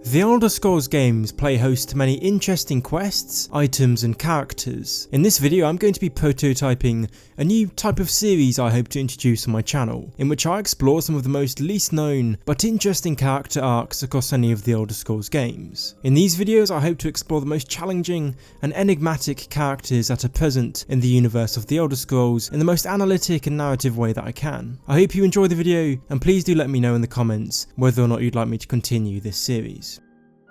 The Elder Scrolls games play host to many interesting quests, items and characters. In this video I'm going to be prototyping a new type of series I hope to introduce on my channel, in which I explore some of the most least known but interesting character arcs across any of the Elder Scrolls games. In these videos I hope to explore the most challenging and enigmatic characters that are present in the universe of the Elder Scrolls in the most analytic and narrative way that I can. I hope you enjoy the video, and please do let me know in the comments whether or not you'd like me to continue this series.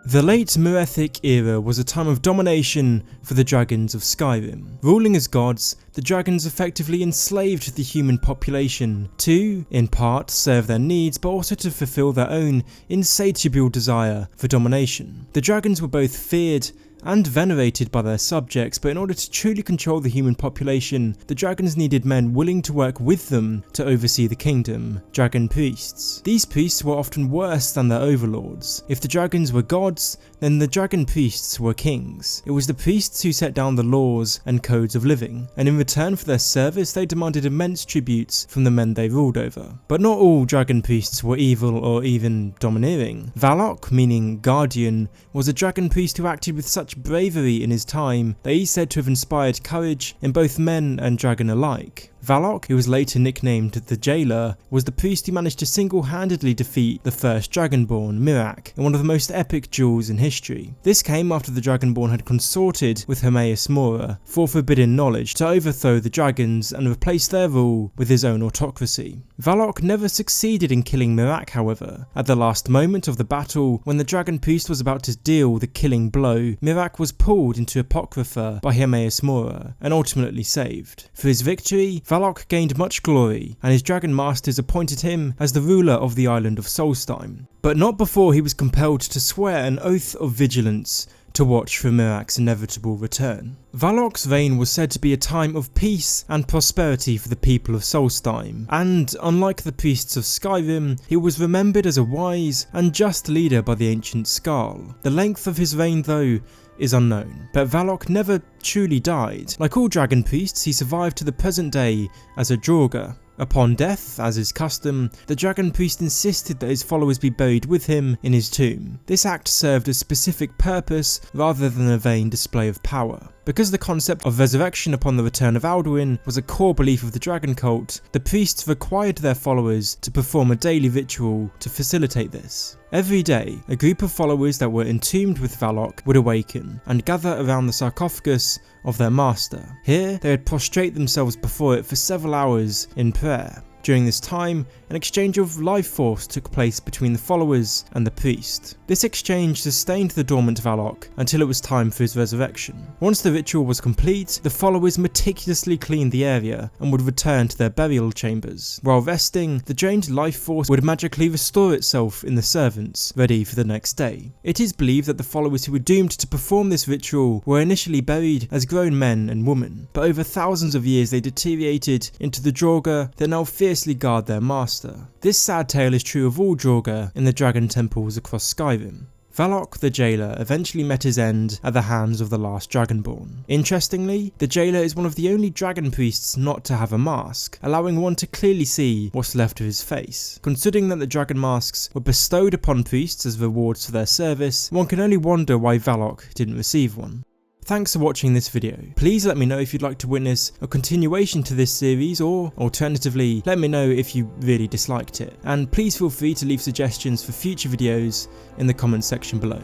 The late Miraak era was a time of domination for the dragons of Skyrim. Ruling as gods, the dragons effectively enslaved the human population to, in part, serve their needs, but also to fulfill their own insatiable desire for domination. The dragons were both feared and venerated by their subjects, but in order to truly control the human population, the dragons needed men willing to work with them to oversee the kingdom, dragon priests. These priests were often worse than their overlords. If the dragons were gods, then the dragon priests were kings. It was the priests who set down the laws and codes of living, and in return for their service they demanded immense tributes from the men they ruled over. But not all dragon priests were evil or even domineering. Vahlok, meaning guardian, was a dragon priest who acted with such bravery in his time that he is said to have inspired courage in both men and dragon alike. Vahlok, who was later nicknamed the Jailor, was the priest who managed to single-handedly defeat the First Dragonborn Miraak in one of the most epic duels in history. This came after the Dragonborn had consorted with Mora for forbidden knowledge to overthrow the dragons and replace their rule with his own autocracy. Vahlok never succeeded in killing Miraak, however. At the last moment of the battle, when the dragon priest was about to deal the killing blow, Miraak was pulled into Apocrypha by Mora and ultimately saved. For his victory, Vahlok gained much glory, and his dragon masters appointed him as the ruler of the island of Solstheim, but not before he was compelled to swear an oath of vigilance to watch for Miraak's inevitable return. Vahlok's reign was said to be a time of peace and prosperity for the people of Solstheim, and unlike the priests of Skyrim, he was remembered as a wise and just leader by the ancient Skarl. The length of his reign, though, is unknown, but Vahlok never truly died. Like all dragon priests, he survived to the present day as a Draugr. Upon death, as is custom, the dragon priest insisted that his followers be buried with him in his tomb. This act served a specific purpose rather than a vain display of power. Because the concept of resurrection upon the return of Alduin was a core belief of the dragon cult, the priests required their followers to perform a daily ritual to facilitate this. Every day, a group of followers that were entombed with Vahlok would awaken and gather around the sarcophagus of their master. Here, they would prostrate themselves before it for several hours in prayer. During this time, an exchange of life force took place between the followers and the priest. This exchange sustained the dormant Vahlok until it was time for his resurrection. Once the ritual was complete, the followers meticulously cleaned the area and would return to their burial chambers. While resting, the drained life force would magically restore itself in the servants, ready for the next day. It is believed that the followers who were doomed to perform this ritual were initially buried as grown men and women, but over thousands of years they deteriorated into the Draugr that now fiercely guard their master. This sad tale is true of all Draugr in the dragon temples across Skyrim. Vahlok the Jailor eventually met his end at the hands of the last Dragonborn. Interestingly, the Jailor is one of the only dragon priests not to have a mask, allowing one to clearly see what's left of his face. Considering that the dragon masks were bestowed upon priests as rewards for their service, one can only wonder why Vahlok didn't receive one. Thanks for watching this video. Please let me know if you'd like to witness a continuation to this series, or alternatively, let me know if you really disliked it. And please feel free to leave suggestions for future videos in the comments section below.